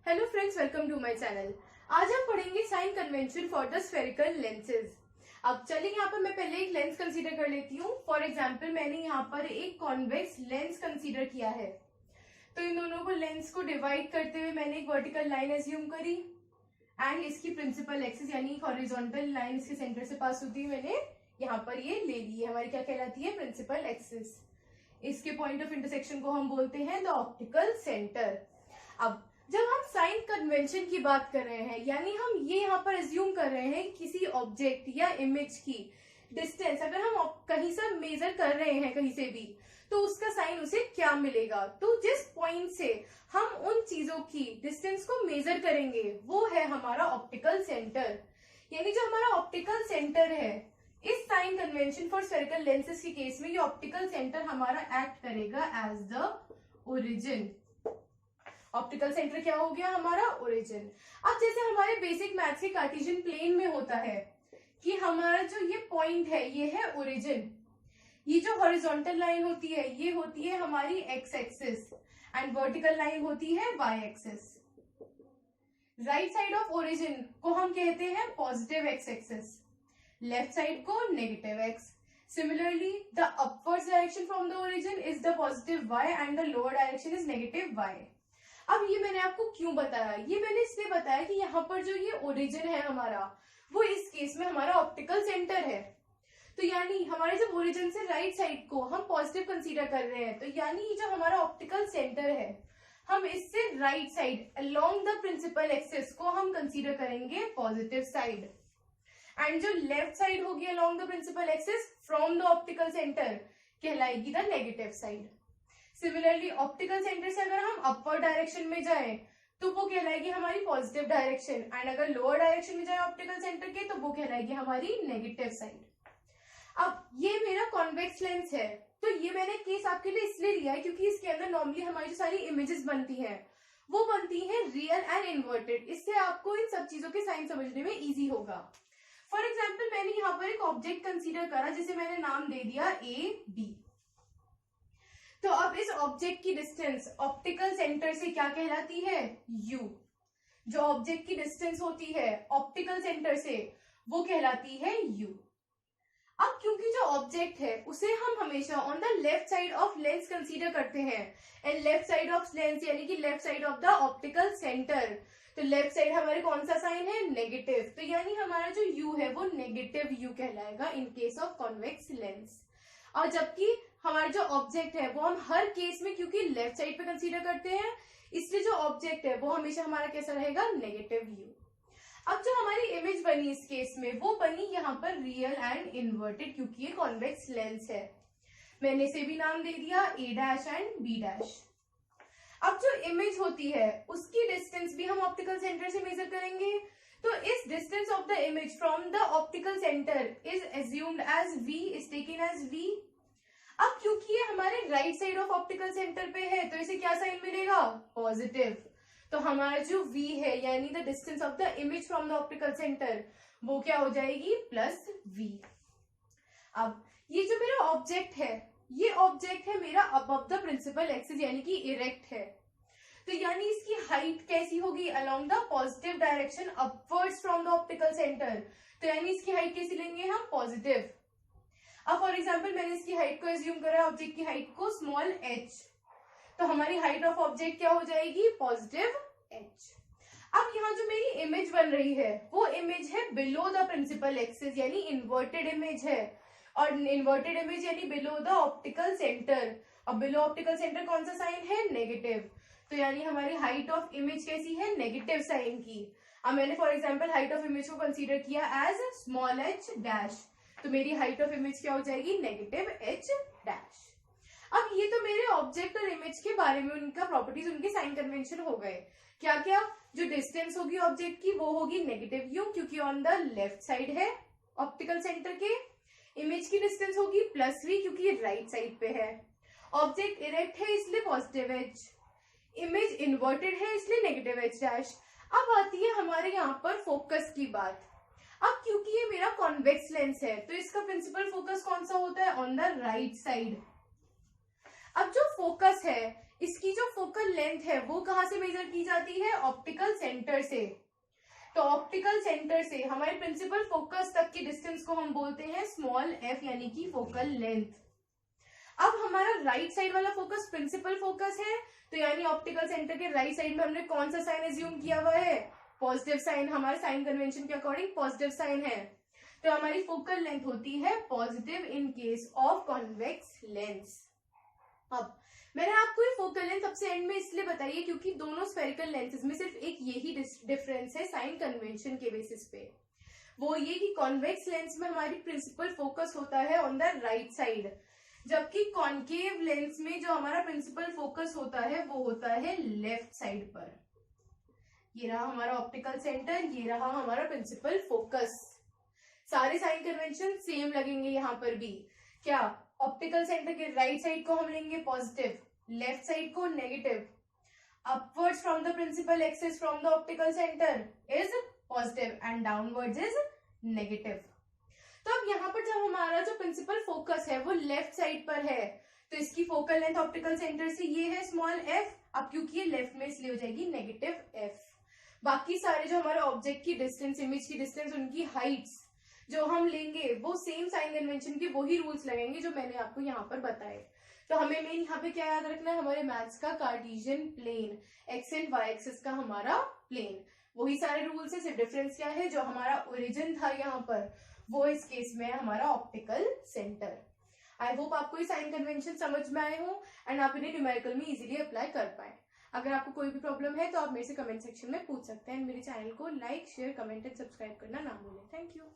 Hello friends, welcome to my channel. आज हम पढ़ेंगे sign convention for the spherical lenses. अब चलिए यहाँ पर मैं पहले एक लेंस कंसीडर कर लेती हूँ। फॉर एग्जांपल मैंने यहाँ पर एक कॉन्वेक्स लेंस कंसीडर किया है, तो इन दोनों को लेंस को डिवाइड करते हुए मैंने एक वर्टिकल लाइन एज्यूम करी एंड इसकी प्रिंसिपल एक्सिस यानी हॉरिजॉन्टल लाइन इसके सेंटर से पास होती है, मैंने यहाँ पर ये ले ली है। हमारी क्या कहलाती है? Principal axis. इसके पॉइंट ऑफ इंटरसेक्शन को हम बोलते हैं द ऑप्टिकल सेंटर। अब जब हम साइन कन्वेंशन की बात कर रहे हैं, यानी हम ये यहाँ पर एज्यूम कर रहे हैं किसी ऑब्जेक्ट या इमेज की डिस्टेंस अगर हम कहीं से मेजर कर रहे हैं कहीं से भी, तो उसका साइन उसे क्या मिलेगा। तो जिस पॉइंट से हम उन चीजों की डिस्टेंस को मेजर करेंगे वो है हमारा ऑप्टिकल सेंटर। यानी जो हमारा ऑप्टिकल सेंटर है, इस sign convention for spherical lenses के केस में ये ऑप्टिकल सेंटर हमारा एक्ट करेगा as the origin. Optical centre क्या हो गया? हमारा ओरिजिन। अब जैसे हमारे बेसिक मैथ्स के कार्टेशियन प्लेन में होता है कि हमारा जो ये पॉइंट है ये है ओरिजिन, ये जो हॉरिजॉन्टल लाइन होती है ये होती है हमारी X axis and vertical line होती है Y axis. Right side of origin को हम कहते हैं positive X axis, left side को negative X. Similarly, the upwards direction from the origin is the positive y and the lower direction is negative y. अब ये मैंने आपको क्यों बताया? ये मैंने इसलिए बताया कि यहाँ पर जो ये ओरिजिन है हमारा, वो इस केस में हमारा ऑप्टिकल सेंटर है। तो यानी हमारे जब ओरिजिन से राइट साइड को हम पॉजिटिव कंसीडर कर रहे हैं, तो यानी जो हमारा ऑप्टिकल सेंटर है, हम इससे right side along the principal axis को हम कंसीडर करेंगे पॉजिटिव साइड, एंड जो लेफ्ट साइड होगी along the principal axis from the optical centre कहलाएगी the negative side. Similarly optical centre से अगर हम अपवर्ड डायरेक्शन में जाएं तो वो कहलाएगी हमारी पॉजिटिव डायरेक्शन, एंड अगर लोअर डायरेक्शन में जाए ऑप्टिकल सेंटर के तो वो कहलाएगी हमारी नेगेटिव साइड। अब ये मेरा कॉन्वेक्स लेंस है, तो ये मैंने केस आपके लिए इसलिए लिया है क्योंकि इसके अंदर नॉर्मली हमारी जो सारी इमेजेस बनती हैं वो बनती हैं रियल एंड इन्वर्टेड। इससे आपको इन सब चीजों के साइन समझने में इजी होगा। फॉर एग्जाम्पल मैंने यहाँ पर एक ऑब्जेक्ट कंसीडर करा जिसे मैंने नाम दे दिया ए बी। तो अब इस ऑब्जेक्ट की डिस्टेंस ऑप्टिकल सेंटर से क्या कहलाती है? u। जो ऑब्जेक्ट की डिस्टेंस होती है ऑप्टिकल सेंटर से वो कहलाती है u। अब क्योंकि जो ऑब्जेक्ट है उसे हम हमेशा on the left side of lens consider करते हैं, and left side of lens यानी कि left side of the optical centre, तो लेफ्ट साइड हमारे कौन सा साइन है? नेगेटिव। तो यानी हमारा जो u है वो नेगेटिव u कहलाएगा इन केस ऑफ कॉन्वेक्स लेंस। और जबकि हमारा जो ऑब्जेक्ट है वो हम हर केस में क्योंकि लेफ्ट साइड पे कंसीडर करते हैं, इसलिए जो ऑब्जेक्ट है वो हमेशा हमारा कैसा रहेगा? Negative u। अब जो हमारी इमेज बनी इस केस में वो बनी यहाँ पर रियल एंड इन्वर्टेड, क्योंकि ये कॉन्वेक्स लेंस है। मैंने इसे भी नाम दे दिया a dash and b dash. अब जो इमेज होती है उसकी डिस्टेंस भी हम ऑप्टिकल सेंटर से मेजर करेंगे, तो इस distance of the image from the optical centre is assumed as v, is taken as v। अब क्योंकि ये हमारे right side of optical centre पे है तो इसे क्या साइन मिलेगा? पॉजिटिव। तो हमारा जो v है यानी the distance of the image from the optical centre वो क्या हो जाएगी? Plus v। अब ये जो मेरा ऑब्जेक्ट है ये ऑब्जेक्ट है मेरा अबव द प्रिंसिपल एक्सिस यानी कि इरेक्ट है, तो यानी इसकी हाइट कैसी होगी? Along the positive direction upwards from the optical centre, तो यानी इसकी हाइट कैसी लेंगे हम? पॉजिटिव। अब फॉर एग्जांपल मैंने इसकी हाइट को एज्यूम करा ऑब्जेक्ट की हाइट को स्मॉल h, तो हमारी हाइट ऑफ ऑब्जेक्ट क्या हो जाएगी? Positive h। अब यहाँ जो मेरी इमेज बन रही है वो इमेज है बिलो द प्रिंसिपल एक्सिस यानी इन्वर्टेड इमेज है, और इन्वर्टेड इमेज यानी बिलो द ऑप्टिकल सेंटर। अब बिलो ऑप्टिकल सेंटर कौन सा साइन है? नेगेटिव। तो यानी हमारी हाइट ऑफ इमेज कैसी है? नेगेटिव साइन की। अब मैंने for example height of image को कंसीडर किया एज स्मॉल h डैश, तो मेरी हाइट ऑफ इमेज क्या हो जाएगी? Negative h dash. अब ये तो मेरे ऑब्जेक्ट और इमेज के बारे में उनका प्रॉपर्टीज, उनके साइन कन्वेंशन हो गए। क्या क्या? जो डिस्टेंस होगी ऑब्जेक्ट की वो होगी नेगेटिव u क्योंकि ऑन द लेफ्ट साइड है ऑप्टिकल सेंटर के। इमेज की डिस्टेंस होगी प्लस v क्योंकि ये राइट साइड पे है। ऑब्जेक्ट इरेक्ट है इसलिए पॉजिटिव h, इमेज इन्वर्टेड है इसलिए नेगेटिव h डैश। अब आती है हमारे यहाँ पर फोकस की बात। अब क्योंकि ये मेरा कॉन्वेक्स लेंस है तो इसका प्रिंसिपल फोकस कौन सा होता है? On the right side. अब जो फोकस है इसकी जो फोकल लेंथ है वो कहाँ से मेजर की जाती है? ऑप्टिकल सेंटर से। तो ऑप्टिकल सेंटर से हमारे प्रिंसिपल फोकस तक की डिस्टेंस को हम बोलते हैं स्मॉल एफ यानी कि फोकल लेंथ। अब हमारा राइट साइड वाला फोकस प्रिंसिपल फोकस है, तो यानी ऑप्टिकल सेंटर के राइट साइड में हमने कौन सा साइन एज्यूम किया हुआ है? Positive sign. हमारे साइन कन्वेंशन के अकॉर्डिंग पॉजिटिव साइन है, तो हमारी फोकल लेंथ होती है positive in case of convex lens. अब मैंने आपको ये फोकल लेंथ सबसे एंड में इसलिए बताई है क्योंकि दोनों स्फेरिकल लेंसेज में सिर्फ एक यही डिफरेंस है साइन कन्वेंशन के बेसिस पे, वो ये कि कॉन्वेक्स लेंस में हमारी प्रिंसिपल फोकस होता है ऑन द राइट साइड, जबकि कॉन्केव लेंस में जो हमारा प्रिंसिपल फोकस होता है वो होता है लेफ्ट साइड पर। ये रहा हमारा ऑप्टिकल सेंटर, ये रहा हमारा प्रिंसिपल फोकस। सारे साइन कन्वेंशन सेम लगेंगे यहाँ पर भी। क्या? ऑप्टिकल सेंटर के राइट साइड को हम लेंगे पॉजिटिव, लेफ्ट साइड को negative. Upwards from the principal axis from the optical centre is positive and downwards is negative. तो अब यहाँ पर जब हमारा जो प्रिंसिपल फोकस है वो लेफ्ट साइड पर है, तो इसकी फोकल लेंथ ऑप्टिकल सेंटर से ये है स्मॉल एफ। अब क्योंकि ये लेफ्ट में इसलिए हो जाएगी नेगेटिव एफ। बाकी सारे जो हमारे ऑब्जेक्ट की डिस्टेंस, इमेज की डिस्टेंस, उनकी हाइट्स जो हम लेंगे वो सेम साइन कन्वेंशन के वही रूल्स लगेंगे जो मैंने आपको यहाँ पर बताए। तो हमें मेन यहाँ पे क्या याद रखना है? हमारे मैथ्स का Cartesian plane, X and Y axis का हमारा प्लेन, वही सारे रूल्स है। सिर्फ डिफरेंस क्या है? जो हमारा ओरिजिन था यहाँ पर वो इस केस में है हमारा ऑप्टिकल सेंटर। आई होप आपको ये साइन कन्वेंशन समझ में आए हो एंड आप इन्हें न्यूमेरिकल में इजीली अप्लाई कर पाए। अगर आपको कोई भी प्रॉब्लम है तो आप मेरे से कमेंट सेक्शन में पूछ सकते हैं। मेरे चैनल को like, share, comment and subscribe करना ना भूलें। Thank you.